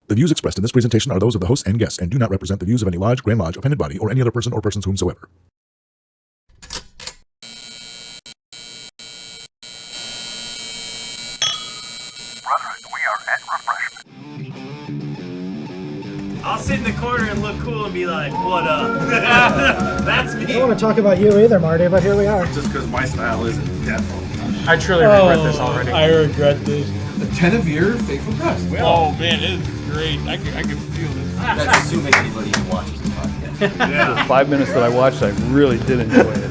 The views expressed in this presentation are those of the hosts and guests and do not represent the views of any lodge, Grand Lodge, appended body, or any other person or persons whomsoever. Brothers, we are at Refreshment. I'll sit in the corner and look cool and be like, what up? That's me. I don't want to talk about you either, Marty, but here we are. Just because my style isn't death. I truly regret this already. I regret this. The 10 of year faithful crest. Oh man, it is great. I can feel this. That's assuming anybody even watches the podcast. Yeah. 5 minutes that I watched, I really did enjoy it.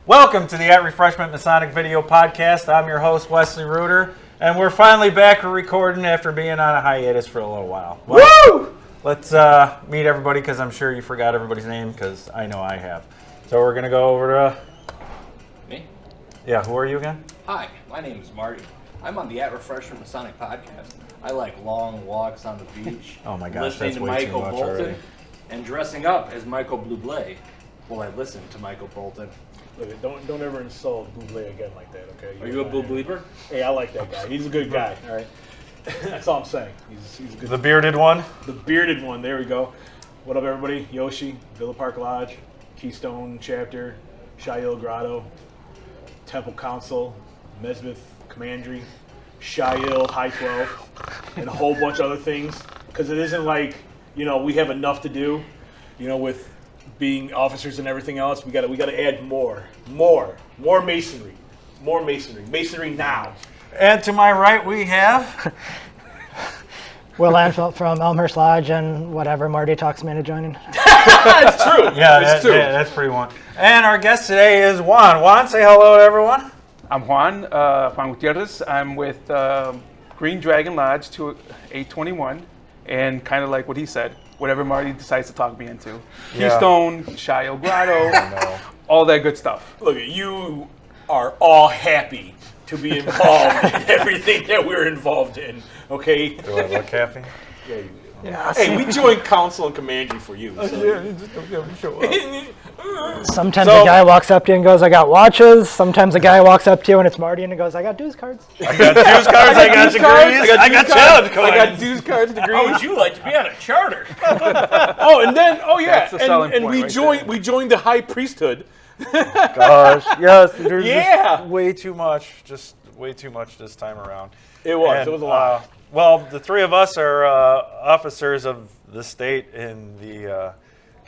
Welcome to the At Refreshment Masonic Video Podcast. I'm your host, Wesley Reuter, and we're finally back recording after being on a hiatus for a little while. Well, woo! Let's meet everybody, because I'm sure you forgot everybody's name, because I know I have. So we're going to go over to... Me? Yeah, who are you again? Hi, my name is Marty. I'm on the At Refreshment Masonic podcast. I like long walks on the beach, Oh my gosh, listening that's to way too Michael much Bolton, already. and dressing up as Michael Bublé while I listen to Michael Bolton. Look, don't ever insult Bublé again like that, okay? Are you a Bubleeper? Hey, I like that guy. He's a good guy, all right? That's all I'm saying. He's a good. The bearded one? The bearded one, there we go. What up, everybody? Yoshi, Villa Park Lodge, Keystone Chapter, Shail Grotto, Temple Council, Mesbeth Commandery, Shail High 12, and a whole bunch of other things. Because it isn't like, we have enough to do, with being officers and everything else. We gotta add more masonry, masonry now. And to my right, we have... Will Anfield from Elmhurst Lodge and whatever Marty talks me into joining. It's true. Yeah, that's pretty one. And our guest today is Juan. Juan, say hello to everyone. I'm Juan Gutierrez. I'm with Green Dragon Lodge 821, and kind of like what he said, whatever Marty decides to talk me into. Yeah. Keystone, Shail Grotto, all that good stuff. Look, you are all happy to be involved in everything that we're involved in, okay? Do I look happy? Yeah, you do. Yeah, Hey, we joined council and commandery for you. So. just don't get me show up. Sometimes a guy walks up to you and goes, I got watches. Sometimes a guy walks up to you and it's Marty and he goes, I got dues cards. I got dues cards, I got degrees, I got challenge coins. I got dues cards, degrees. How would you like to be on a charter? That's the selling and point we right joined. there. We joined the high priesthood. Gosh, yes, there's Yeah. just way too much. Just way too much this time around. It was a lot. Well, the three of us are officers of the state in the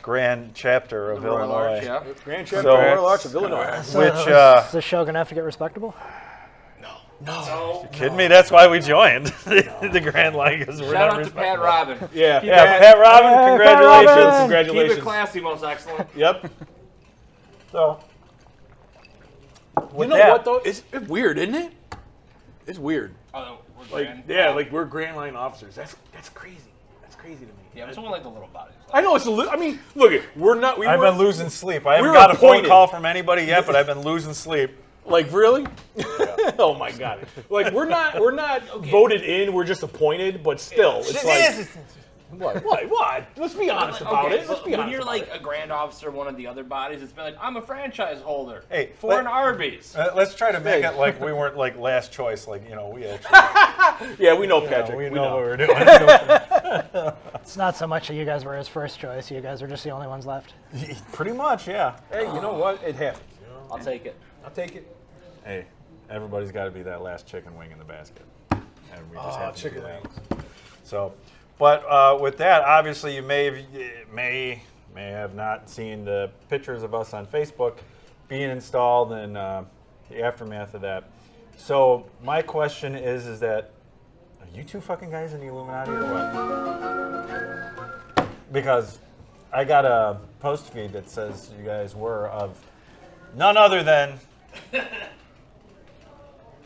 Grand Chapter of Royal Illinois. Arch, yeah. Grand Chapter So- Royal Arch of Illinois. So Which, is the show going to have to get respectable? So, Kidding me? That's why we joined the Grand Line, because we're shout not out to Pat respectable. Robin. Yeah. Yeah, Pat Robin, Hey, congratulations. Pat Robin. Keep Congratulations. it classy, most excellent. Yep. So, You know what though? It's weird, isn't it? It's weird. Oh, we're grand. Like we're Grand Line officers. That's crazy. That's crazy to me. Yeah, but someone like the little bodies. I know it's a I mean, look it. We're not. I've been losing sleep. I haven't we're got a phone appointed. call from anybody yet, but I've been losing sleep. Like really? Oh my god! Like we're not voted in. We're just appointed, but still, it's like what? Let's be honest about it. Let's be honest. When you're about like it. a grand officer of one of the other bodies, it's been like, I'm a franchise holder. Hey, for an Arby's. Let's try to make it like we weren't like last choice. Like, we actually, Yeah, we know Patrick. we We know know. what we're doing. It's not so much that you guys were his first choice. You guys are just the only ones left. Pretty much, yeah. Hey, you know what? It happens. I'll take it. I'll take it. Hey, everybody's got to be that last chicken wing in the basket. And we just have to chicken do that. wings. So, but with that, obviously you may have not seen the pictures of us on Facebook being installed and the aftermath of that. So my question is that, are you two fucking guys in the Illuminati or what? Because I got a post feed that says you guys were of none other than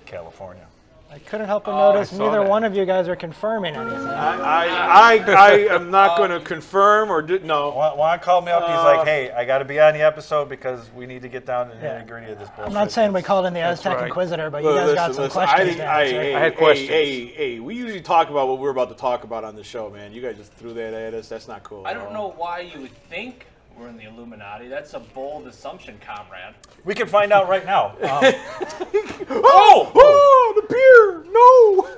California. I couldn't help but notice I saw neither that. one of you guys are confirming anything. I am not going to confirm or no. Juan called me up. He's like, "Hey, I got to be on the episode because we need to get down to the Yeah. nitty-gritty of this bullshit." I'm not saying we called in the Aztec right. Inquisitor, but you guys got some questions to answer. I had questions. Hey, we usually talk about what we're about to talk about on the show, man. You guys just threw that at us. That's not cool. I don't know why you would think we're in the Illuminati. That's a bold assumption, comrade. We can find out right now. Oh, the beer! No.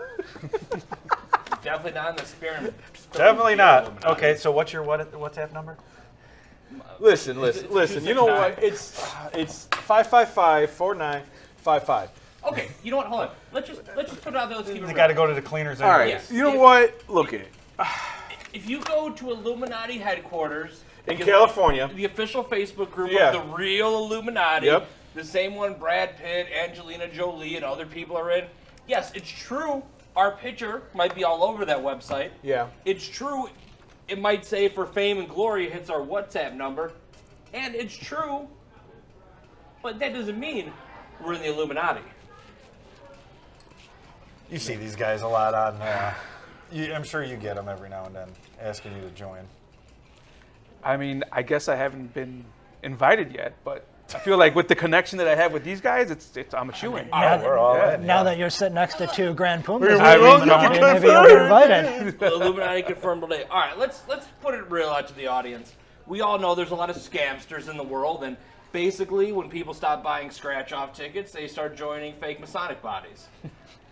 definitely not in the spirit. Definitely not. Okay, so what's your WhatsApp number? Listen. You know what? It's 555-4955. Okay, you know what? Hold on. Let's just put it out there. Let's keep it You real. got to go to the cleaners. All right. Yes. You know what? Look at it. If you go to Illuminati headquarters In California. the official Facebook group Yeah. of the real Illuminati, Yep. the same one Brad Pitt, Angelina Jolie, and other people are in. Yes, it's true. Our picture might be all over that website. Yeah. It's true. It might say for fame and glory hits our WhatsApp number, and it's true. But that doesn't mean we're in the Illuminati. You see these guys a lot on. I'm sure you get them every now and then asking you to join. I mean, I guess I haven't been invited yet, but I feel like with the connection that I have with these guys, I'm a shoo-in. We're all in. Now that you're sitting next to two Grand Pumas, I mean, maybe you'll get invited. The Illuminati confirmed today. All right, let's put it real out to the audience. We all know there's a lot of scamsters in the world, and basically, when people stop buying scratch-off tickets, they start joining fake Masonic bodies.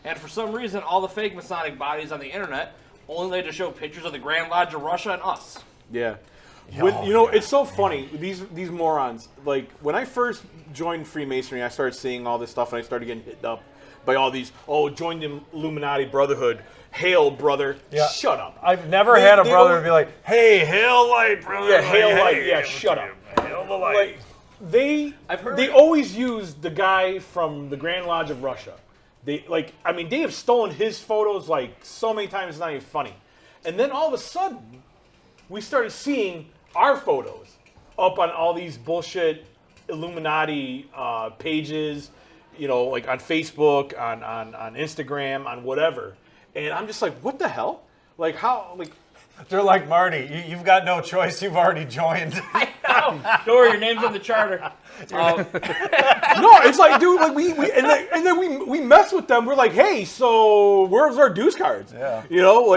And for some reason, all the fake Masonic bodies on the internet only like to show pictures of the Grand Lodge of Russia and us. Yeah. It's so funny. These morons. Like when I first joined Freemasonry, I started seeing all this stuff, and I started getting hit up by all these. Oh, join the Illuminati Brotherhood. Hail, brother. Yeah. Shut up. I've never had a brother be like, "Hey, hail light, brother." Yeah, hail Like, light. hey, Yeah, shut up. Hail the light. Like they always use the guy from the Grand Lodge of Russia. They have stolen his photos like so many times. It's not even funny. And then all of a sudden, we started seeing our photos up on all these bullshit Illuminati pages, like on Facebook, on Instagram, on whatever. And I'm just like, what the hell? Like how? Like They're like, Marty, you've got no choice. You've already joined. I know. Don't worry, your name's on the charter. no, it's like, dude, like and then we mess with them. We're like, hey, so where's our dues cards? Yeah.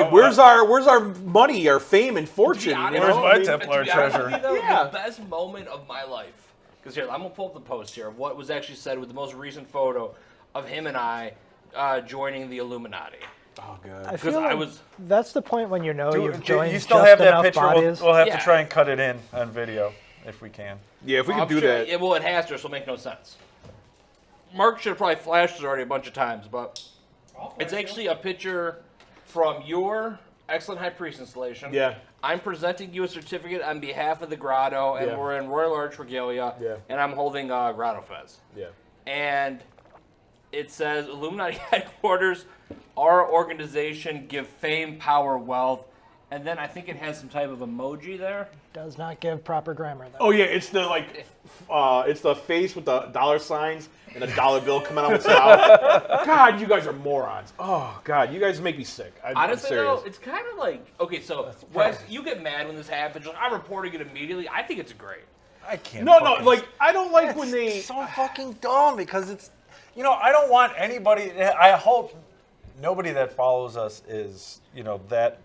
Where's our money, our fame and fortune? honest, Where's my To Templar be honest with treasure? you, though, Yeah. the best moment of my life, because here, I'm going to pull up the post here of what was actually said with the most recent photo of him and I joining the Illuminati. Oh, God. I Because feel I like was... that's the point when you know you've joined you still just have that enough picture. bodies. We'll have Yeah. to try and cut it in on video if we can. Yeah, if we I'm could do sure- that. Yeah, well, it has to, so it'll make no sense. Mark should have probably flashed it already a bunch of times, but it's actually a picture from your excellent High Priest installation. Yeah. I'm presenting you a certificate on behalf of the Grotto, and Yeah. we're in Royal Arch Regalia, Yeah. and I'm holding Grotto Fez. Yeah. And it says, Illuminati headquarters, our organization, give fame, power, wealth, and then I think it has some type of emoji there. Does not give proper grammar though. Oh yeah, it's the it's the face with the dollar signs and a dollar bill coming out of its mouth. God, you guys are morons. Oh God, you guys make me sick. I'm Honestly, serious. though, it's kind of like, okay, so Wes, you get mad when this happens. You're like, I'm reporting it immediately. I think it's great. I can't. No, fucking- like I don't like It's when they. so fucking dumb because it's, I don't want anybody. I hope nobody that follows us is, that.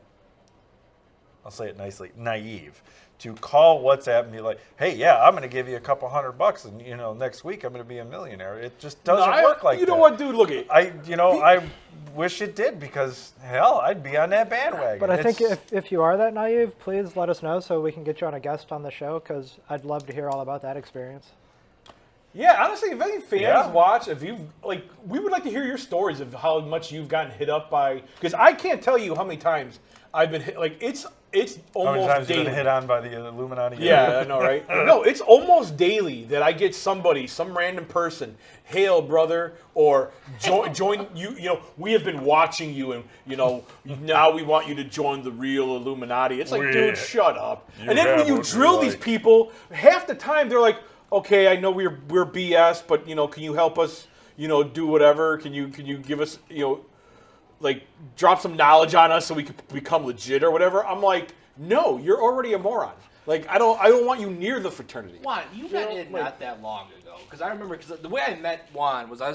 I'll say it nicely, naive, to call WhatsApp and be like, "Hey, yeah, I'm going to give you a couple $100, and next week I'm going to be a millionaire." It just doesn't work like that. You know what, dude? Look at. I wish it did because hell, I'd be on that bandwagon. But I think if you are that naive, please let us know so we can get you on a guest on the show because I'd love to hear all about that experience. Yeah, honestly, if any fans watch, if you we would like to hear your stories of how much you've gotten hit up by. Because I can't tell you how many times I've been hit. Like it's how almost many times daily. you've been hit on by the Illuminati? Yeah, I know, right? No, it's almost daily that I get some random person, hail, brother, or join you. We have been watching you, and now we want you to join the real Illuminati. It's like, dude, shut up. And then when you drill these people, half the time they're like, okay, I know we're BS, but can you help us? Do whatever. Can you give us drop some knowledge on us so we could become legit or whatever? I'm like, no, you're already a moron. Like, I don't want you near the fraternity. Juan, you got in not that long ago. Because I remember, the way I met Juan was I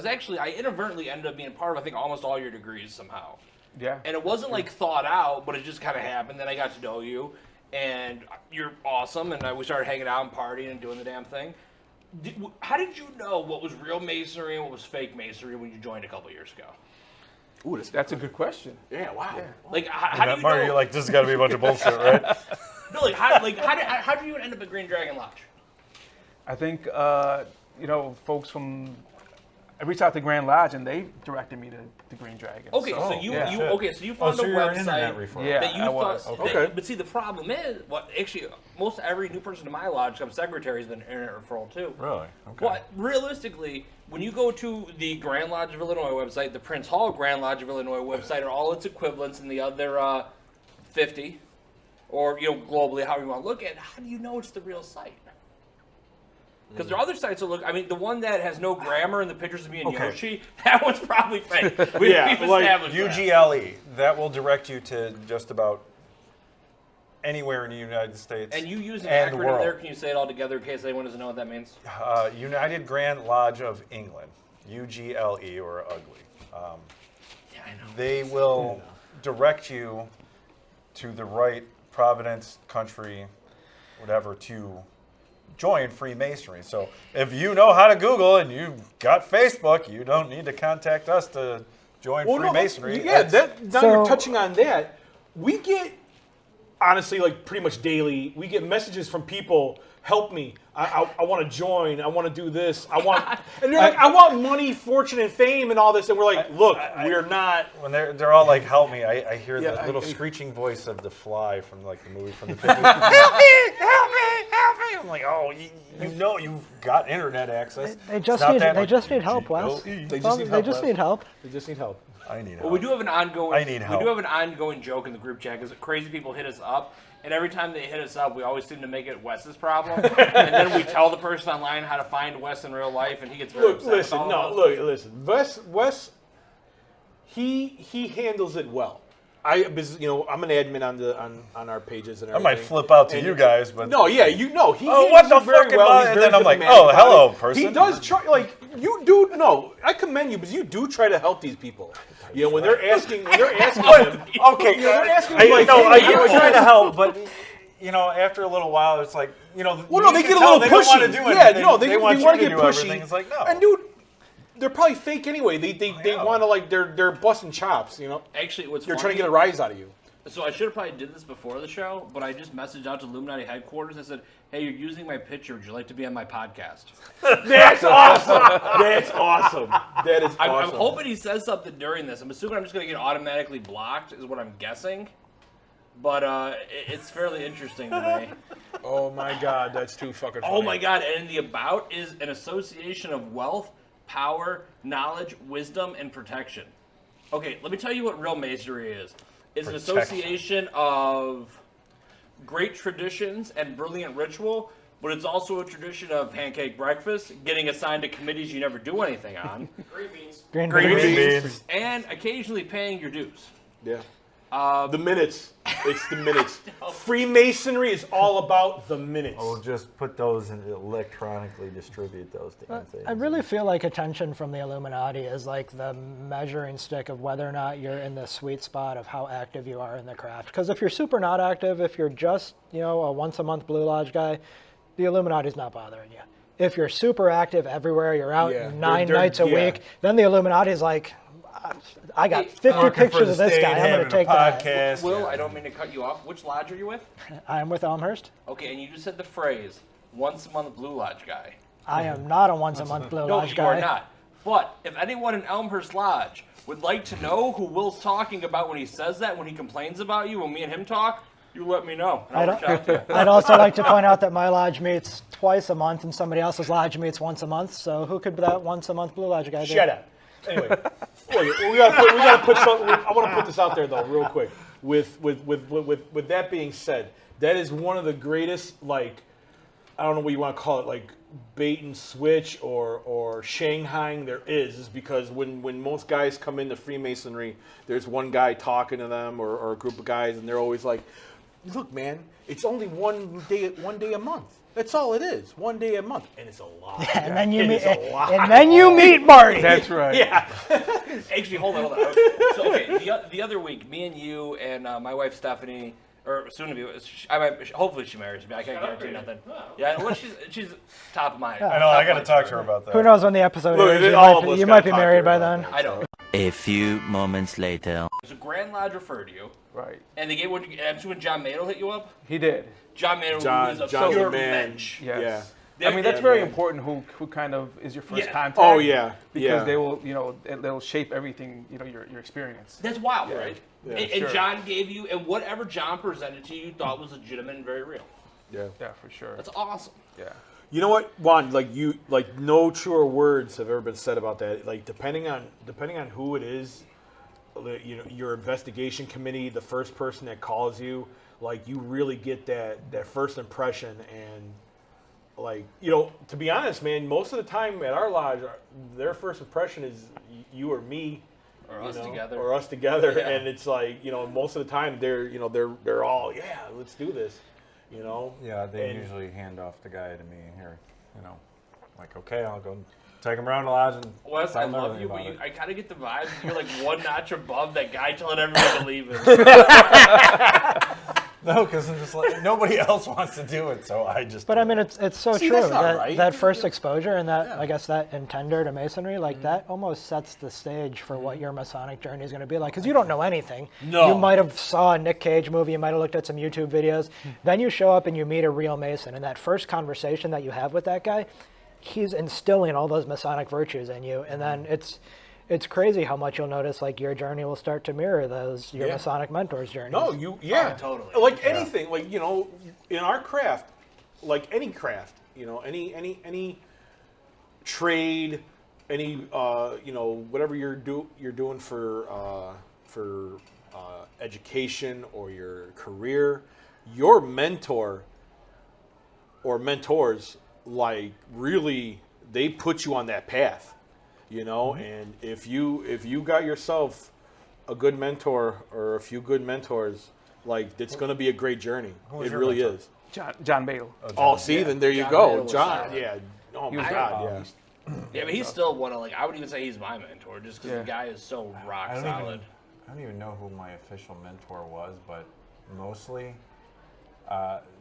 inadvertently ended up being part of, I think, almost all your degrees somehow. Yeah. And it wasn't like thought out, but it just kind of happened. Then I got to know you, and you're awesome, and we started hanging out and partying and doing the damn thing. How did you know what was real masonry and what was fake masonry when you joined a couple years ago? Ooh, That's a good question. yeah, wow. Like, how do you Marty, know? you're like, this has got to be a bunch of bullshit, right? No, how did you end up at Green Dragon Lodge? I think, folks from, I reached out to Grand Lodge and they directed me to Green Dragon. Okay, so you found so a you're an website internet referral. Yeah, that you I thought. was. Okay. But see, the problem is, actually, most every new person to my lodge, I'm secretary, has been an internet referral too. Really? Okay. But realistically, when you go to the Grand Lodge of Illinois website, the Prince Hall Grand Lodge of Illinois website, or all its equivalents in the other 50, or globally, however you want to look at it, how do you know it's the real site? Because there are other sites that look. I mean, the one that has no grammar and the pictures of me and Yoshi, that one's probably fake. We've established that. UGLE. That will direct you to just about anywhere in the United States. And you use an and the acronym world. there. Can you say it all together in case anyone doesn't know what that means? United Grand Lodge of England, UGLE or ugly. Yeah, I know. They will direct you to the right Providence country, whatever, to join Freemasonry. So if you know how to Google and you've got Facebook, you don't need to contact us to join Freemasonry. Now So- you're touching on that. We get, honestly, like pretty much daily, we get messages from people, help me. I want to join. I want to do this. I want, and they're like, I want money, fortune, and fame, and all this. And we're like, look, we're not. When they're all like, help me, I hear Yeah, the I- little I- screeching voice of the Fly from like the movie from the 50s. Help me, help me, help me. I'm like, oh, you know you've got internet access. They It's just not need that they much. just need help, Wes. G-O-E. They just need help. They just need help. They just need help. I need help. Well, we do have an ongoing. I need help. We do have an ongoing joke in the group chat because crazy people hit us up, and every time they hit us up, we always seem to make it Wes's problem, and then we tell the person online how to find Wes in real life, and he gets very Look, upset. with listen, all no, of us. listen. Wes, he handles it well. I'm an admin on our pages and I everything. might flip out to And- you guys, but No, yeah, he Oh, handles what the it very fuck am well. I? He's And very then I'm like, diplomatic oh, about hello, it. person. He does try, like, you do, no, I commend you, because you do try to help these people. When they're asking him, Okay, they're asking I, him, like, no, hey, I how do much try is- to help, but after a little while, it's like Well, you no, they can get a tell little they pushy. don't want to do Yeah, anything. no, they want want you to to get do pushy. everything. It's like no. And dude, they're probably fake anyway. They yeah. want to, like, they're busting chops. Actually, what's They're funny, trying to get a rise out of you. So I should have probably did this before the show, but I just messaged out to Illuminati headquarters. I said, "Hey, you're using my picture. Would you like to be on my podcast?" That's awesome. That's awesome. That is I'm awesome. hoping he says something during this. I'm assuming I'm just going to get automatically blocked, is what I'm guessing. But it's fairly interesting to me. Oh my God, that's too fucking funny. Oh my God! And the about is an association of wealth, power, knowledge, wisdom, and protection. Okay, let me tell you what real masonry is. It's an association of great traditions and brilliant ritual, but it's also a tradition of pancake breakfast, getting assigned to committees you never do anything on, Green green beans. beans, and occasionally paying your dues. Yeah. The minutes. It's the minutes. Freemasonry is all about the minutes. Oh, just put those and electronically distribute those damn things. I really feel like attention from the Illuminati is like the measuring stick of whether or not you're in the sweet spot of how active you are in the craft. Because if you're super not active, if you're just, a once a month Blue Lodge guy, the Illuminati's not bothering you. If you're super active everywhere, you're out Yeah, 9 they're- nights a yeah. week, then the Illuminati's like, I got 50 Working for pictures the of this state, guy. I'm going having to take a that. podcast. Will, Yeah. I don't mean to cut you off. Which lodge are you with? I'm with Elmhurst. Okay, and you just said the phrase, once a month Blue Lodge guy. I am not a once a month Blue No, Lodge you guy. are not. But if anyone in Elmhurst Lodge would like to know who Will's talking about when he says that, when he complains about you, when me and him talk, you let me know. And I'll reach out to you. I'd also like to point out that my lodge meets twice a month and somebody else's lodge meets once a month. So who could that once a month Blue Lodge guy be? Shut up. Anyway, we gotta put some. I want to put this out there though, real quick. With that being said, that is one of the greatest, like, I don't know what you want to call it, like bait and switch or Shanghaiing there is because when most guys come into Freemasonry, there's one guy talking to them or a group of guys, and they're always like, "Look, man, it's only one day a month. That's all it is. One day a month, and it's a lot. And then you It meet, is a lot. and then you meet Marty. That's right. Yeah. Actually, hold on. So, okay, the other week, me and you and my wife Stephanie, or soon to be, hopefully she marries me. I can't guarantee nothing. Yeah, well, she's top of my. I know. I got to talk to her about that. Who knows when the episode Look, airs? all of us You gotta might be talk to married her by about then. I don't. A few moments later. So Grand Lodge referred to you, Right. and they gave one. I'm assuming John Madel hit you up. He did. John Madel was a John's pure the man. mensch. Yes. Yeah. I mean, that's Yeah, very man. important. Who kind of is your first Yeah. contact? Oh yeah, Because yeah. they will, they'll shape everything. Your experience. That's wild, right? Yeah, and sure. John gave you, and whatever John presented to you thought was legitimate and very real. yeah. Yeah, for sure. That's awesome. Yeah. You know what, Juan? No truer words have ever been said about that. Like, depending on who it is, your investigation committee, the first person that calls you, like, you really get that first impression. And like, to be honest, man, most of the time at our lodge, their first impression is you or me, Or us together. or us together, Yeah. and it's like, most of the time they're all, yeah, let's do this, Yeah, they And- usually hand off the guy to me here. Like, okay, I'll go take him around the lodge and Wes, I tell him love everything you, but about it. I kind of get the vibe you're like one notch above that guy telling everyone to leave him. No, because I'm just like, nobody else wants to do it, so I just. But do I mean, it. it's so See, true that's not that right. that first exposure and that I guess that intender to Masonry, like that almost sets the stage for what your Masonic journey is going to be like. Because you don't know anything. No. You might have saw a Nick Cage movie. You might have looked at some YouTube videos. Then you show up and you meet a real Mason, and that first conversation that you have with that guy, he's instilling all those Masonic virtues in you, and then it's crazy how much you'll notice like your journey will start to mirror your Yeah. Masonic mentors' journeys. No, totally. Like anything, like in our craft, like any craft, any trade, any whatever you're doing for education or your career, your mentor or mentors, like, really, they put you on that path, and if you got yourself a good mentor or a few good mentors, like, it's going to be a great journey. was It your really mentor? is. John Badel. Oh, see, then there you John go. Madel was John, solid. yeah. Oh, He my was God, great. yeah. Yeah, but he's still one of, like, I would even say he's my mentor just because Yeah. the guy is so rock I don't solid. even know who my official mentor was, but mostly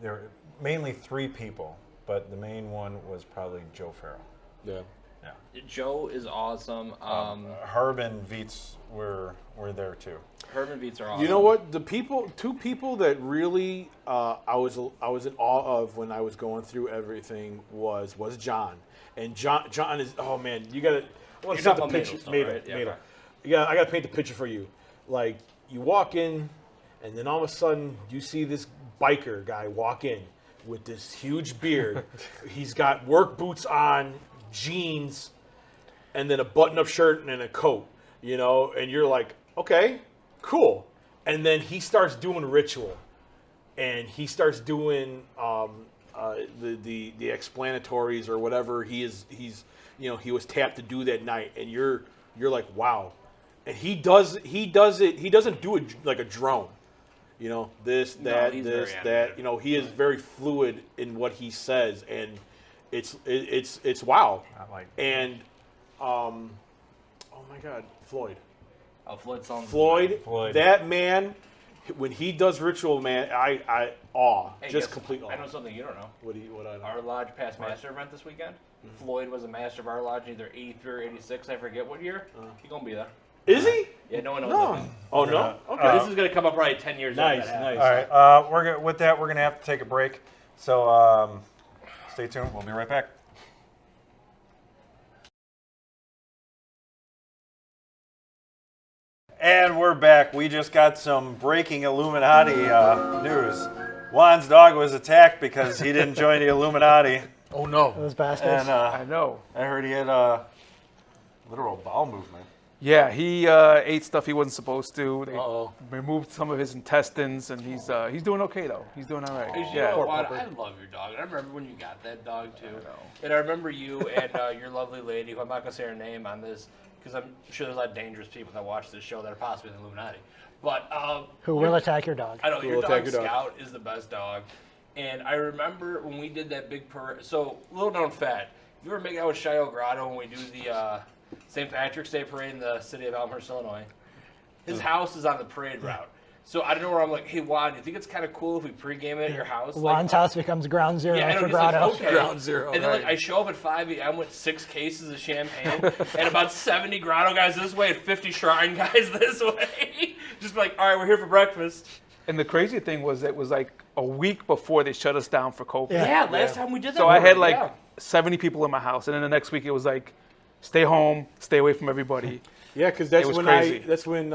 there were mainly 3 people, but the main one was probably Joe Farrell. Yeah. Yeah. Joe is awesome. Herb and Vietz were there too. Herb and Vietz are awesome. You know what? Two people that really I was in awe of when I was going through everything was John. And John is, oh man, you gotta. I want to You're paint the talking about picture. Madel still, Madel, right? Yeah, Madel. okay. Yeah, I gotta paint the picture for you. Like, you walk in, and then all of a sudden you see this biker guy walk in with this huge beard. He's got work boots on, jeans, and then a button-up shirt and then a coat. And you're like, okay, cool. And then he starts doing ritual, and he starts doing the explanatories or whatever he was tapped to do that night, and you're like, wow. And he doesn't do it like a drone. This, that, he's this, very that. animated. He is very fluid in what he says, and it's wow. I like. And oh my God, Floyd. Oh, Floyd, Floyd. that man, when he does ritual, man, I awe, Hey, just guess- complete awe. I know something you don't know. What I know. Our lodge past master event this weekend. Floyd was a master of our lodge, either 83 or 86. I forget what year. He's gonna be there. Is he? Yeah, no one knows. No. that. Oh no. Okay. This is gonna come up probably 10 years. after Nice, that nice. happens. All right, with that, we're gonna have to take a break. So stay tuned. We'll be right back. And we're back. We just got some breaking Illuminati news. Juan's dog was attacked because he didn't join the Illuminati. Oh no. Those bastards. And I know. I heard he had a literal bowel movement. Yeah, he ate stuff he wasn't supposed to. They Uh-oh. removed some of his intestines, and he's doing okay though. He's doing all right. You Yeah. know what? I love your dog. I remember when you got that dog too. And I remember you and your lovely lady, who I'm not gonna say her name on this, because I'm sure there's a lot of dangerous people that watch this show that are possibly in the Illuminati. But Who will attack your dog? I know Who your will attack dog your dog? Scout is the best dog. And I remember when we did that big parade. So, little known fact: if you ever make out with Shiloh Grotto when we do the St. Patrick's Day parade in the city of Elmhurst, Illinois, his house is on the parade route. So I don't know where I'm like, hey Juan, do you think it's kind of cool if we pregame it at your house? Juan's house becomes ground zero Yeah, for it's like, Grotto. okay. Ground zero, And then like right. I show up at 5 a.m. with 6 cases of champagne and about 70 Grotto guys this way and 50 Shrine guys this way. Just be like, all right, we're here for breakfast. And the crazy thing was, it was like a week before they shut us down for COVID. Yeah, last time we did that. So I had like yeah. 70 people in my house, and then the next week it was like, stay home, stay away from everybody. Yeah, because that's It was when crazy.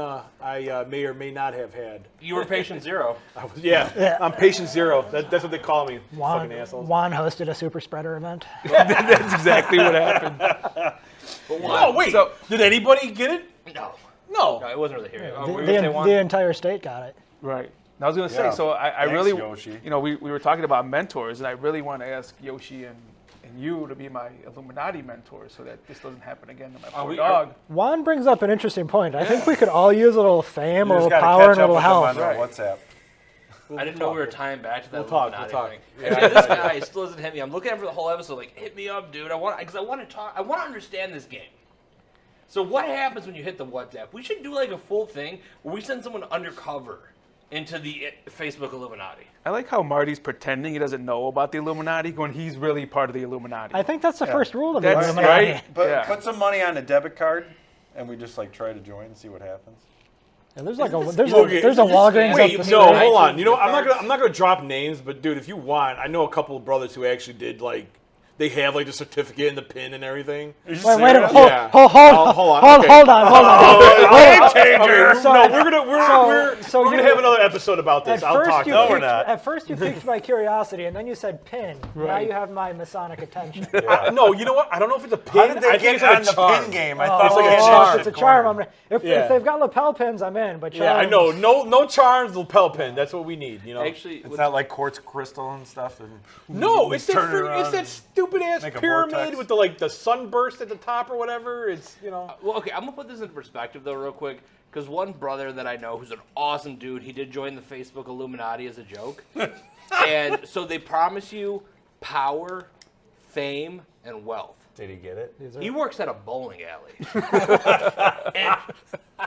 I may or may not have had. You were patient 0. Yeah, I'm patient 0. That's what they call me. Fucking assholes. Juan hosted a super spreader event. That's exactly what happened. But Juan, Oh wait, So- did anybody get it? no, No. it wasn't really here. Oh, what were you gonna say, Juan? The entire state got it. Right. And I was going to say, Yeah. so I Thanks, really, Yoshi. you know, we were talking about mentors, and I really want to ask Yoshi and you to be my Illuminati mentors so that this doesn't happen again to my poor dog. Juan brings up an interesting point. I think we could all use a little fame, a You little just gotta power, and catch a up little with them health. on WhatsApp. I didn't know we were tying back to that We'll talk, Illuminati we'll talk. thing. Yeah. Yeah, this guy still doesn't hit me. I'm looking at him for the whole episode, like, hit me up, dude. I want to talk. I want to understand this game. So what happens when you hit the WhatsApp? We should do like a full thing where we send someone undercover into the Facebook Illuminati. I like how Marty's pretending he doesn't know about the Illuminati when he's really part of the Illuminati. I think that's the first rule of the That's Illuminati. right. But Yeah. put some money on a debit card, and we just like try to join and see what happens. And there's like a Isn't there's this- a there's a Walgreens Wait, up the no, street. hold on. You know, iTunes I'm not gonna drop names, but dude, if you want, I know a couple of brothers who actually did like. They have like the certificate and the pin and everything. Wait a minute. Yeah. Hold Oh, hold on, okay. hold on. Game changer. So- No, we're gonna you- have another episode about At this. I'll talk to you. At first you piqued my curiosity, and then you said pin. Now you have my Masonic attention. No, you know what? I don't know if it's a pin. How did they I think get it's like on a the charm. pin game? I It's thought like we a had charm. It's a charm. If Yeah. they've got lapel pins, I'm in. But charms, Yeah, I know. No charms, lapel pin. That's what we need. You know. Actually, It's not like quartz crystal and stuff. And No, we it's that, turn it it's around that and stupid ass make a pyramid vortex. with the sunburst at the top or whatever. It's well, okay, I'm gonna put this into perspective though, real quick, because one brother that I know who's an awesome dude, he did join the Facebook Illuminati as a joke, and so they promise you power, fame, and wealth. did he get it? He works at a bowling alley. And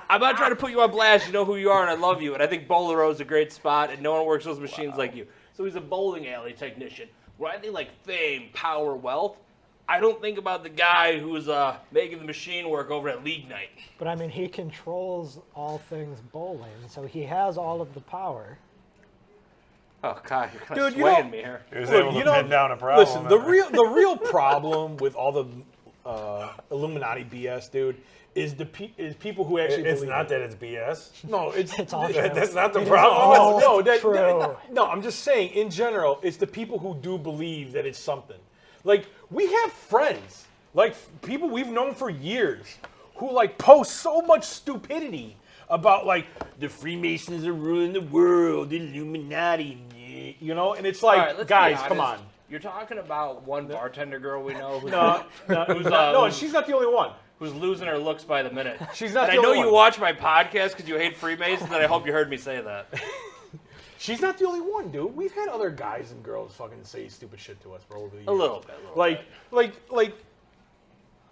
I'm not trying to put you on blast. You know who you are, and I love you. And I think Bowlero's a great spot, and no one works those machines like you. So he's a bowling alley technician. Where I think like fame, power, wealth, I don't think about the guy who's making the machine work over at League Night. But I mean, he controls all things bowling, so he has all of the power. Oh God, you're kind of Dude, you swaying know- me here. He was Look, able to you know, pin down a problem. Listen, the real problem with all the Illuminati BS, dude, is people who actually It's believe not it. that it's BS. No, it's all true. That's not the It is problem. all no, true. no, I'm just saying, in general, it's the people who do believe that it's something. Like, we have friends, like people we've known for years, who like post so much stupidity about like the Freemasons are ruling the world, the Illuminati, you know, and it's like, All right, let's be guys, come honest. on. You're talking about one bartender girl we know who's, No, she's not the only one. who's losing her looks by the minute. She's not And the I know only you one. watch my podcast because you hate Freemasons, and I hope you heard me say that. She's not the only one, dude. We've had other guys and girls fucking say stupid shit to us, bro, over the years. A little bit. Like,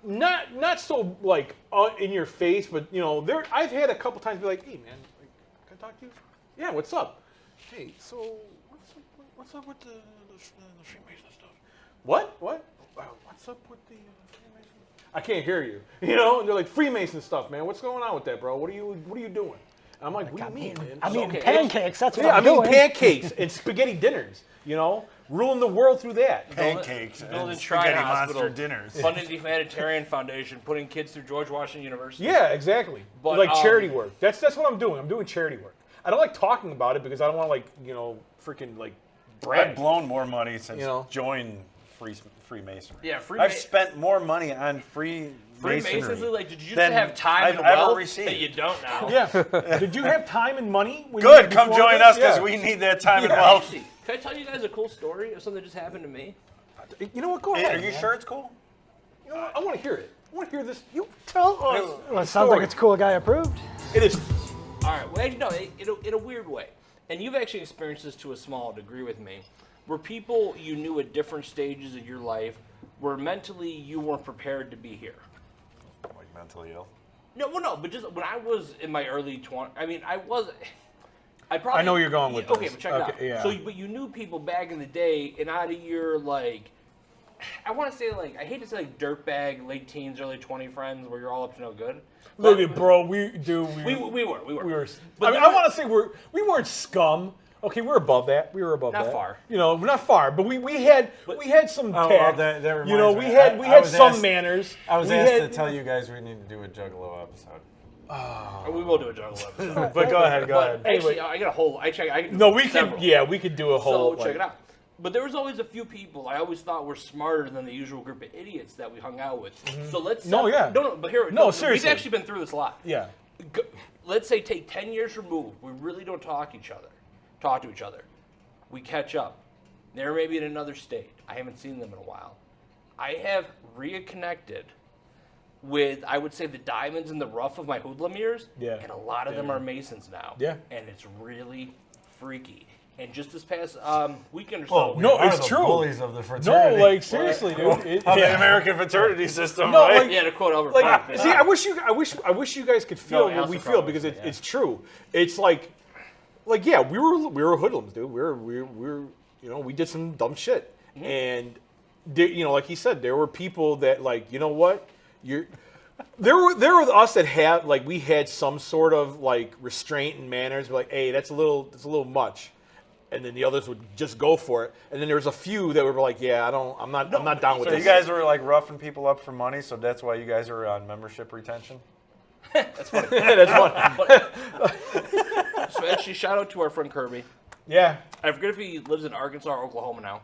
not so like in your face, but you know, I've had a couple times be like, "Hey, man, like, can I talk to you?" Yeah, what's up? Hey, so what's up with the Freemason stuff? What? What's up with the Freemason? I can't hear you. You know, and they're like Freemason stuff, man. What's going on with that, bro? What are you doing? And I'm like, what do you mean, man? I mean, okay, pancakes. That's what Yeah, I I'm mean doing. pancakes and spaghetti dinners, you know, ruling the world through that. Pancakes Building and Shrine spaghetti Hospital, monster dinners. funding the Humanitarian Foundation, putting kids through George Washington University. Yeah, exactly. But, like charity work. That's what I'm doing. I'm doing charity work. I don't like talking about it because I don't want to like, you know, freaking like brag. I've blown more money since You know? joining Freemasonry. Yeah, I've spent more money on Freemasonry Freemasonry, like, did you just than have time I've and ever wealth received. that you don't now? Yeah. Did you have time and money? When you Good, did come before join this? us because Yeah. we need that time and Yeah. wealth. Actually, can I tell you guys a cool story of something that just happened to me? You know what? Go Hey, ahead. are you man. sure it's cool? You know what? I want to hear it. I want to hear this. You tell us. Well, it sounds like it's cool guy approved. It is. All right, well, no, in a weird way. And you've actually experienced this to a small degree with me, where people you knew at different stages of your life where mentally you weren't prepared to be here. Like mentally ill. No, well, no, but just when I was in my early 20s, I mean, I probably, I know where you're going with okay, this. but check it out. Okay, yeah. So, but you knew people back in the day, and out of your like, I want to say like, I hate to say like dirtbag, late teens, early 20 friends, where you're all up to no good. Look But at bro, we were. But I want to say we weren't scum. Okay, we're above that. We were above Not that. far. You know, not far, but we had some Oh, tact. well, that reminds you know, me. we had I had was some asked- manners. I was We asked had- to tell you guys we need to do a Juggalo episode. we will do a jungle episode. But go ahead, go But ahead. actually, I got a whole. I can No, we several. could. Yeah, we could do a whole. So check it out. But there was always a few people I always thought were smarter than the usual group of idiots that we hung out with. So let's No, yeah. no, but here No, we've seriously. actually been through this a lot. Yeah. Let's say take 10 years removed. We really don't talk to each other. We catch up. They're maybe in another state. I haven't seen them in a while. I have reconnected with, I would say, the diamonds in the rough of my hoodlum years. Yeah. And a lot of them are Masons now. Yeah. And it's really freaky. And just this past weekend or so. Well, we No, are it's the true. bullies of the No, fraternity. like seriously, dude. Of the American fraternity system, No, right? like- Yeah, to quote Albert Like, Park. see, I wish you guys could feel No, what we Alistair feel Crowley, because yeah. it's true. It's like yeah, we were hoodlums, dude. We were you know, we did some dumb shit, and there, you know, like he said, there were people that like, you know what, there were us that had like we had some sort of like restraint and manners. We're like, hey, that's a little much. And then the others would just go for it. And then there was a few that were like, "Yeah, I'm not down with So this." you guys were like roughing people up for money, so that's why you guys are on membership retention? That's funny. That's fun. So actually, shout out to our friend Kirby. Yeah, I forget if he lives in Arkansas or Oklahoma now.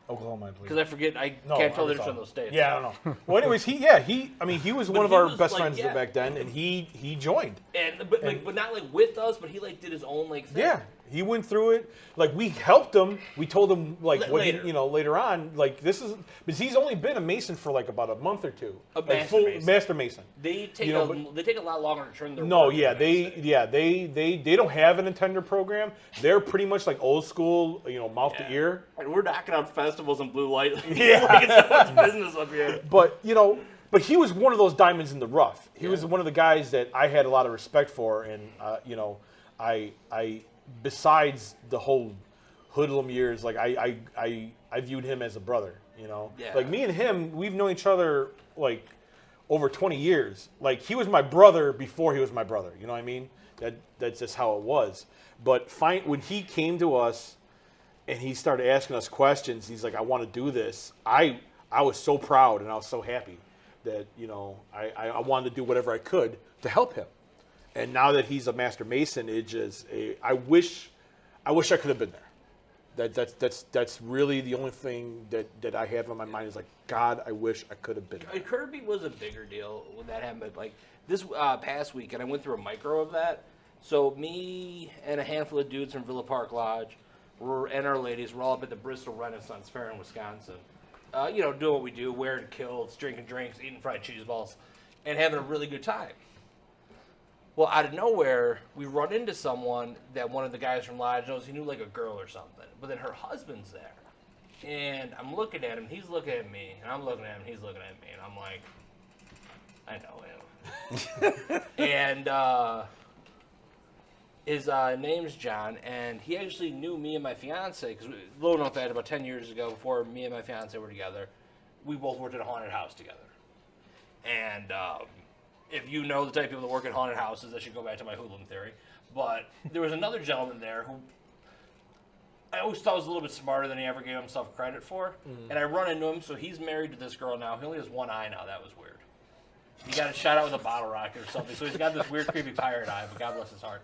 Oklahoma, I believe. Because I forget, I No, can't tell the Arkansas. difference in those states. Yeah, I don't know. Well, anyways, he was one of he our was, best like, friends yeah. back then, and he joined. But not like with us, but he like did his own like thing. Yeah, he went through it. Like we helped him. We told him like what Later. later on. Like this is because he's only been a Mason for like about a month or two. A Like, Master full Mason. Master Mason. They take You know, they take a lot longer to turn their No, work yeah, than Mason. they don't have an attender program. They're pretty much like old school, you know, mouth to ear. And we're knocking out festivals in blue light. Yeah. Like it's so much business up here. But you know, but he was one of those diamonds in the rough. He was one of the guys that I had a lot of respect for, and you know, I besides the whole hoodlum years, like I viewed him as a brother. You know, Yeah. like me and him, we've known each other like over 20 years. Like he was my brother before he was my brother. You know what I mean? That's just how it was. But when he came to us and he started asking us questions, he's like, I want to do this. I was so proud and I was so happy that, you know, I wanted to do whatever I could to help him. And now that he's a Master Mason, it just I wish I could have been there. That's really the only thing that I have on my mind is like, God, I wish I could have been there. Kirby was a bigger deal when that happened. But like this past week, and I went through a micro of that. So me and a handful of dudes from Villa Park Lodge and our ladies were all up at the Bristol Renaissance Fair in Wisconsin. You know, doing what we do, wearing kilts, drinking drinks, eating fried cheese balls, and having a really good time. Well, out of nowhere, we run into someone that one of the guys from Lodge knows. He knew like a girl or something. But then her husband's there. And I'm looking at him, he's looking at me, and I'm looking at him, he's looking at me, and I'm like, I know him. And his name's John, and he actually knew me and my fiance, because little known fact, about 10 years ago, before me and my fiance were together, we both worked at a haunted house together. And if you know the type of people that work at haunted houses, that should go back to my hoodlum theory. But there was another gentleman there who I always thought was a little bit smarter than he ever gave himself credit for. And I run into him, so he's married to this girl now. He only has one eye now. That was weird. He got shot out with a bottle rocket or something. So he's got this weird, creepy pirate eye, but God bless his heart.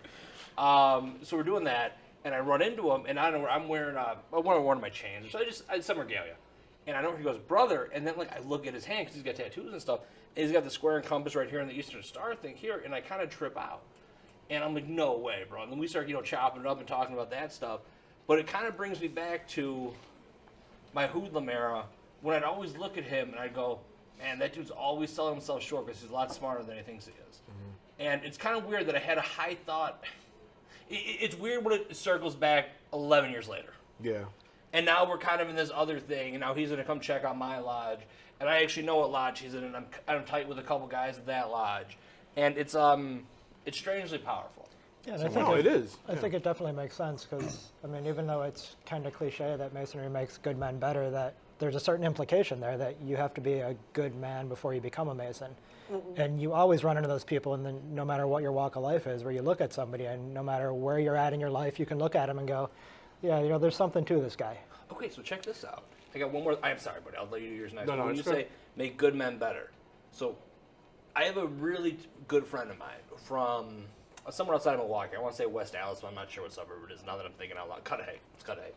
So we're doing that, and I run into him, and I don't know, I'm wearing one of my chains. So I had some regalia. And I know he goes, brother, and then like I look at his hand, because he's got tattoos and stuff, and he's got the square and compass right here and the Eastern Star thing here, and I kind of trip out. And I'm like, no way, bro. And then we start, chopping it up and talking about that stuff. But it kind of brings me back to my hoodlum era, when I'd always look at him and I'd go, man, that dude's always selling himself short because he's a lot smarter than he thinks he is. And it's kind of weird that I had a high thought. It's weird when it circles back 11 years later. Yeah. And now we're kind of in this other thing, and now he's going to come check out my lodge. And I actually know what lodge he's in, and I'm tight with a couple guys at that lodge. And it's strangely powerful. Yeah, and I think No, it is. I think it definitely makes sense because, I mean, even though it's kind of cliche that Masonry makes good men better, that there's a certain implication there that you have to be a good man before you become a Mason. And you always run into those people, and then no matter what your walk of life is, where you look at somebody and no matter where you're at in your life, you can look at them and go, yeah, you know, there's something to this guy. Okay, so check this out. I got one more. I'm sorry, but I'll let you do yours next. No, when it's you good. say make good men better, so I have a really good friend of mine from somewhere outside of Milwaukee. I want to say West Allis, but I'm not sure what suburb it is. Now that I'm thinking out loud, Cudahy. It's Cudahy.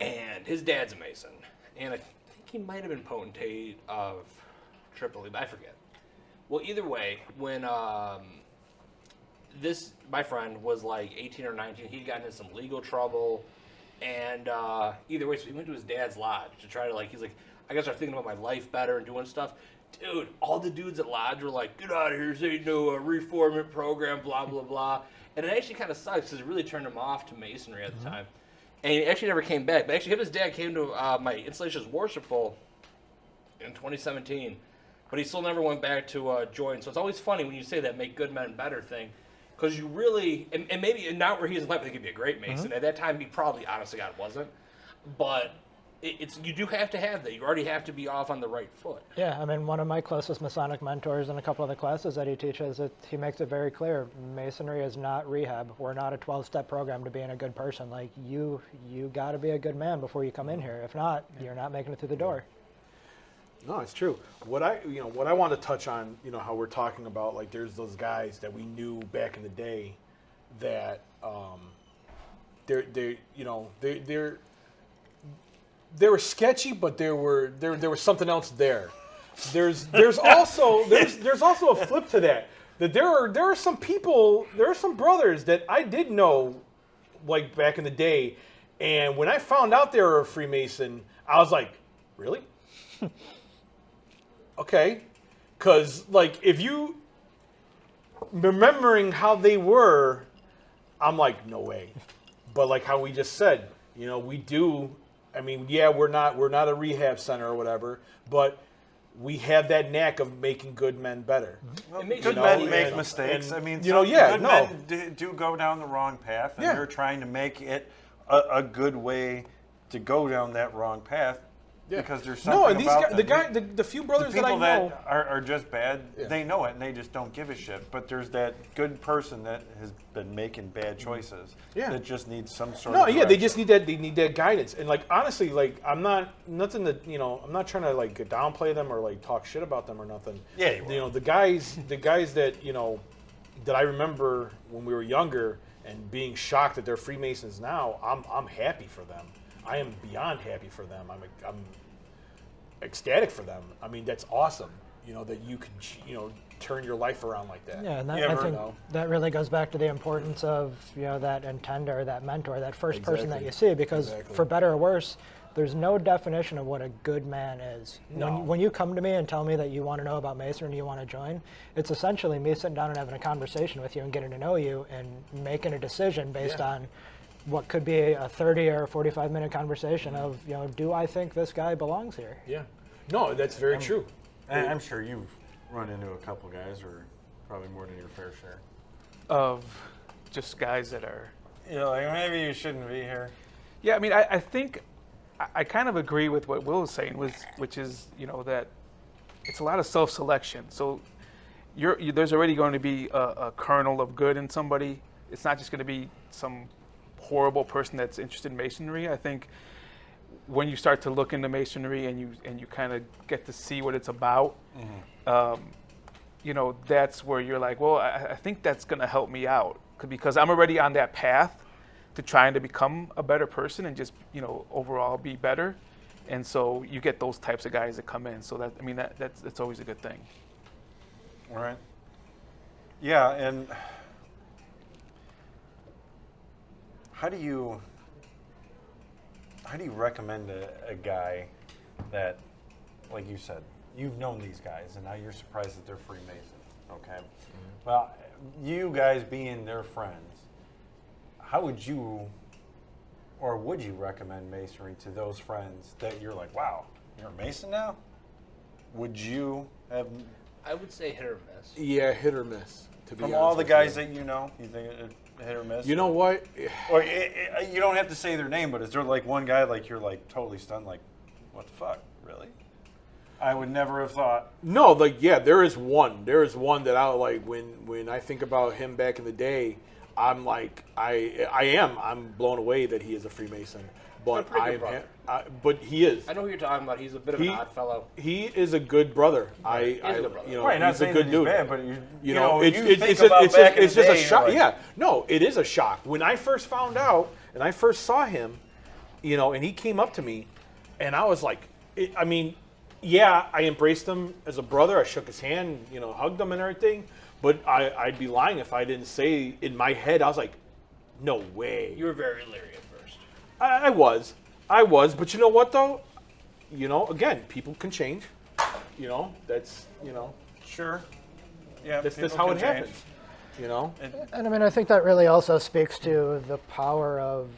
And his dad's a Mason, and I think he might have been potentate of Tripoli, but I forget. Well, either way, when my friend was like 18 or 19, he'd gotten in some legal trouble, and either way, so he went to his dad's lodge to try to, like, he's like, I gotta start thinking about my life better and doing stuff. Dude, all the dudes at lodge were like, get out of here, this ain't no reformment program, blah, blah, blah. And it actually kind of sucks because it really turned him off to Masonry at the time. And he actually never came back. But actually, him and his dad came to my Installations Worshipful in 2017. But he still never went back to join. So it's always funny when you say that make good men better thing. Because you really, and maybe not where he is in life, I think he'd be a great Mason. At that time, he probably, honest to God, wasn't. But it's you do have to have that. You already have to be off on the right foot. Yeah, I mean, one of my closest Masonic mentors in a couple of the classes that he teaches, he makes it very clear, Masonry is not rehab. We're not a 12-step program to being a good person. Like, you got to be a good man before you come in here. If not, you're not making it through the door. No, it's true. What I want to touch on, how we're talking about, like, there's those guys that we knew back in the day that they were sketchy, but there was something else there. There's also a flip to that. That there are some people, there are some brothers that I did know, like, back in the day, and when I found out they were a Freemason, I was like, really? Okay, because, like, if you remembering how they were, I'm like, no way. But like how we just said, we do. I mean, yeah, we're not a rehab center or whatever, but we have that knack of making good men better. Well, good men make mistakes. And, I mean, good men do go down the wrong path, and they're trying to make it a good way to go down that wrong path. Yeah. Because there's something about the few brothers that I know that are just bad. Yeah. They know it and they just don't give a shit. But there's that good person that has been making bad choices. Yeah. That just needs some sort of direction. They just need that. They need that guidance. And, like, honestly, like, I'm not trying to, like, downplay them or, like, talk shit about them or nothing. Yeah. The guys that that I remember when we were younger and being shocked that they're Freemasons now. I'm happy for them. I am beyond happy for them. I'm ecstatic for them. I mean, that's awesome. That you can turn your life around like that. Yeah, and I think that really goes back to the importance of that intender, that mentor, that first person that you see. Because for better or worse, there's no definition of what a good man is. No. When you come to me and tell me that you want to know about Masonry and you want to join, it's essentially me sitting down and having a conversation with you and getting to know you and making a decision based on what could be a 30 or 45-minute conversation of, do I think this guy belongs here? Yeah. No, that's very true. And I'm sure you've run into a couple guys, or probably more than your fair share. Of just guys that are... like, maybe you shouldn't be here. Yeah, I mean, I think I kind of agree with what Will is saying, which is, that it's a lot of self-selection. So there's already going to be a kernel of good in somebody. It's not just going to be some horrible person that's interested in Masonry. I think when you start to look into Masonry and you kind of get to see what it's about, that's where you're like, well, I think that's going to help me out because I'm already on that path to trying to become a better person and just overall be better. And so you get those types of guys that come in. So that's always a good thing. All right. Yeah, and how do you recommend a guy that, like you said, you've known these guys and now you're surprised that they're Freemasons, okay? Mm-hmm. Well, you guys being their friends, how would you recommend Masonry to those friends that you're like, wow, you're a Mason now? Would you have... I would say hit or miss. Yeah, hit or miss. To be From honest all the with guys you. that you know, you think it hit or miss? You know what? Or you don't have to say their name, but is there like one guy like you're like totally stunned, like, what the fuck, really? I would never have thought. No, like yeah, there is one. There is one that I like when I think about him back in the day. I'm like I'm blown away that he is a Freemason. But pretty good brother. But he is. I know who you're talking about. He's a bit of an odd fellow. He is a good brother. He's a good brother. You know, Right, not he's a saying good that he's dude. bad, but you know, it's just a shock. Yeah, no, it is a shock. When I first found out and I first saw him, you know, and he came up to me, and I was like, I mean, yeah, I embraced him as a brother. I shook his hand, you know, hugged him and everything. But I'd be lying if I didn't say in my head, I was like, no way. You were very leery at first. I was, but you know what though? You know, again, people can change. You know, that's Sure. Yeah, that's how it happens. You know, And I mean, I think that really also speaks to the power of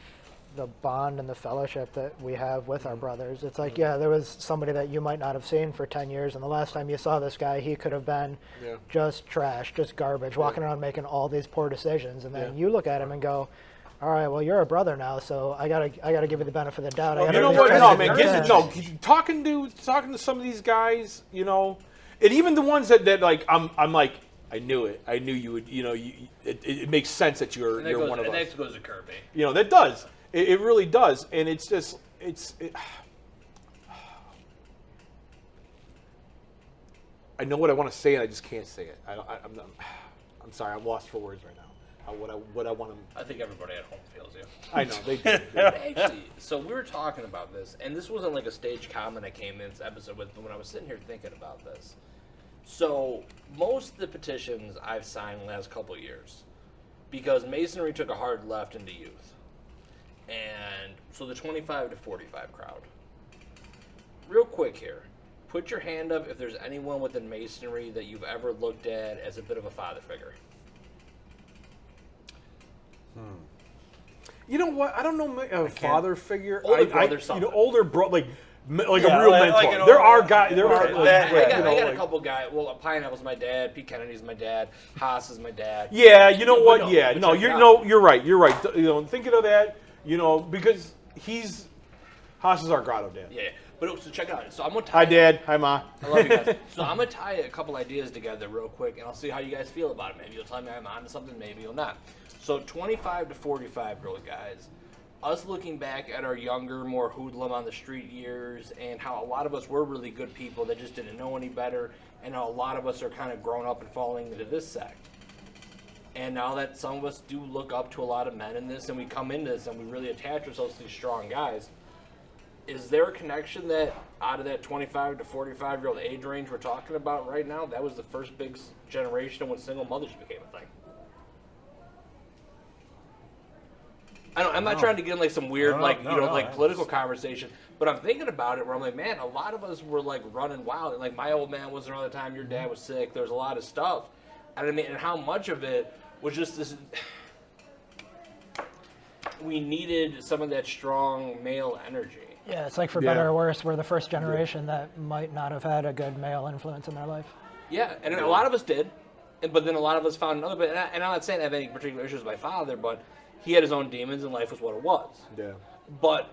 the bond and the fellowship that we have with our brothers. It's like, yeah, there was somebody that you might not have seen for 10 years, and the last time you saw this guy, he could have been just trash, just garbage, walking around making all these poor decisions, and then you look at him and go, all right, well, you're a brother now, so I gotta give you the benefit of the doubt. you know what? No, man, talking to some of these guys, you know, and even the ones that like I'm like, I knew it. I knew you would. You know, it makes sense that you're one of us. And that goes to Kirby. You know, that does. It really does, and it's just I know what I want to say, and I just can't say it. I'm sorry. I'm lost for words right now. What I want to. I think everybody at home feels you. I know they do. Actually, so we were talking about this, and this wasn't like a stage comment I came in this episode with, but when I was sitting here thinking about this. So most of the petitions I've signed the last couple of years, because Masonry took a hard left into youth. And so the 25 to 45 crowd. Real quick here. Put your hand up if there's anyone within Masonry that you've ever looked at as a bit of a father figure. You know what? I don't know a father figure. Older brother, older bro, like a real like mentor. an there older- are guys. There are. I got a couple guys. Well, Pineapple's my dad. Pete Kennedy's my dad. Haas is my dad. Yeah, you know what? No, Yeah, but no, check it you're out. you're right. You're right. You know, thinking of that, you know, because Haas is our grotto dad. Yeah, but so check it out. So I'm gonna tie. Hi, Dad. Hi, Ma. I love you guys. So I'm gonna tie a couple ideas together real quick, and I'll see how you guys feel about it. Maybe you'll tell me I'm onto something. Maybe you'll not. So 25 to 45-year-old guys. Us looking back at our younger, more hoodlum on the street years, and how a lot of us were really good people that just didn't know any better, and how a lot of us are kind of grown up and falling into this sect. And now that some of us do look up to a lot of men in this, and we come into this, and we really attach ourselves to these strong guys, is there a connection that out of that 25 to 45-year-old age range we're talking about right now, that was the first big generation when single mothers became a thing? I'm not trying to get in like some weird political conversation, but I'm thinking about it where I'm like, man, a lot of us were like running wild. And like my old man wasn't around the time your dad was sick. There's a lot of stuff. And I mean, and how much of it was just this. We needed some of that strong male energy. Yeah, it's like for better or worse, we're the first generation that might not have had a good male influence in their life. Yeah, and a lot of us did, but then a lot of us found another. But and I'm not saying I have any particular issues with my father, but he had his own demons, and life was what it was. Yeah. But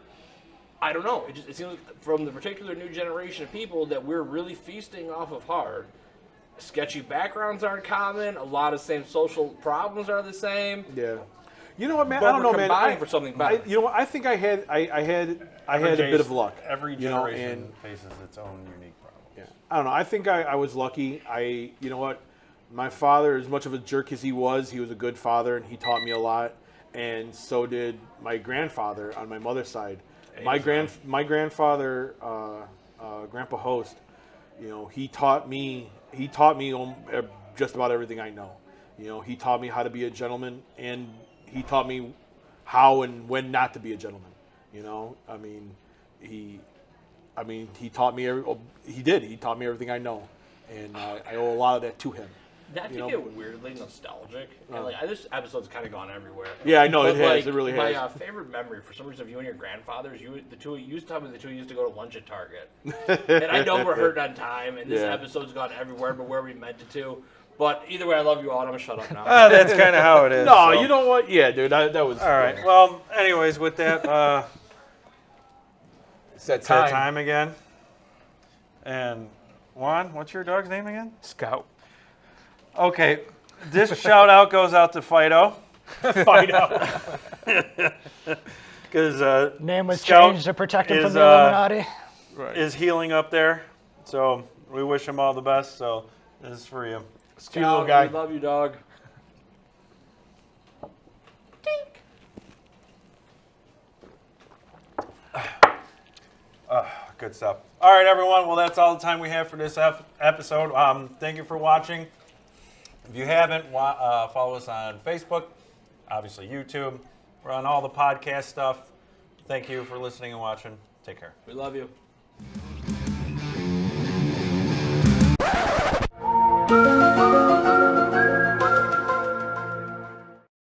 I don't know. It seems like from the particular new generation of people that we're really feasting off of hard. Sketchy backgrounds aren't common. A lot of same social problems are the same. Yeah. You know what, man? But I don't know, we're man. combining for something better. You know what? I think I had a bit of luck. Every you know, generation and faces its own unique problem. yeah, I don't know. I think I was lucky. You know what? My father, as much of a jerk as he was a good father, and he taught me a lot. And so did my grandfather on my mother's side. My grandfather, Grandpa Host, you know, he taught me just about everything I know. You know, he taught me how to be a gentleman, and he taught me how and when not to be a gentleman. You know, he taught me he taught me everything I know, and I owe a lot of that to him. Not to get weirdly nostalgic, and like this episode's kind of gone everywhere. Yeah, I know, but it has. Like, it really my, has. My favorite memory, for some reason, of you and your grandfathers, the two used to go to lunch at Target. And I know we're hurting on time, and this episode's gone everywhere, but where we meant it to. But either way, I love you all. And I'm gonna shut up now. That's kind of how it is. No, so. you know what? Yeah, dude, that was. All right. Well, anyways, with that, It's that it's that time. time again. And Juan, what's your dog's name again? Scout. Okay, this shout out goes out to Fido. Fido. Because Name was Scout changed to protect him from is, the Illuminati. Right. is healing up there. So we wish him all the best. So this is for you. Cute little guy. We love you, dog. Good stuff. All right, everyone. Well, that's all the time we have for this episode. Thank you for watching. If you haven't, follow us on Facebook, obviously YouTube. We're on all the podcast stuff. Thank you for listening and watching. Take care. We love you.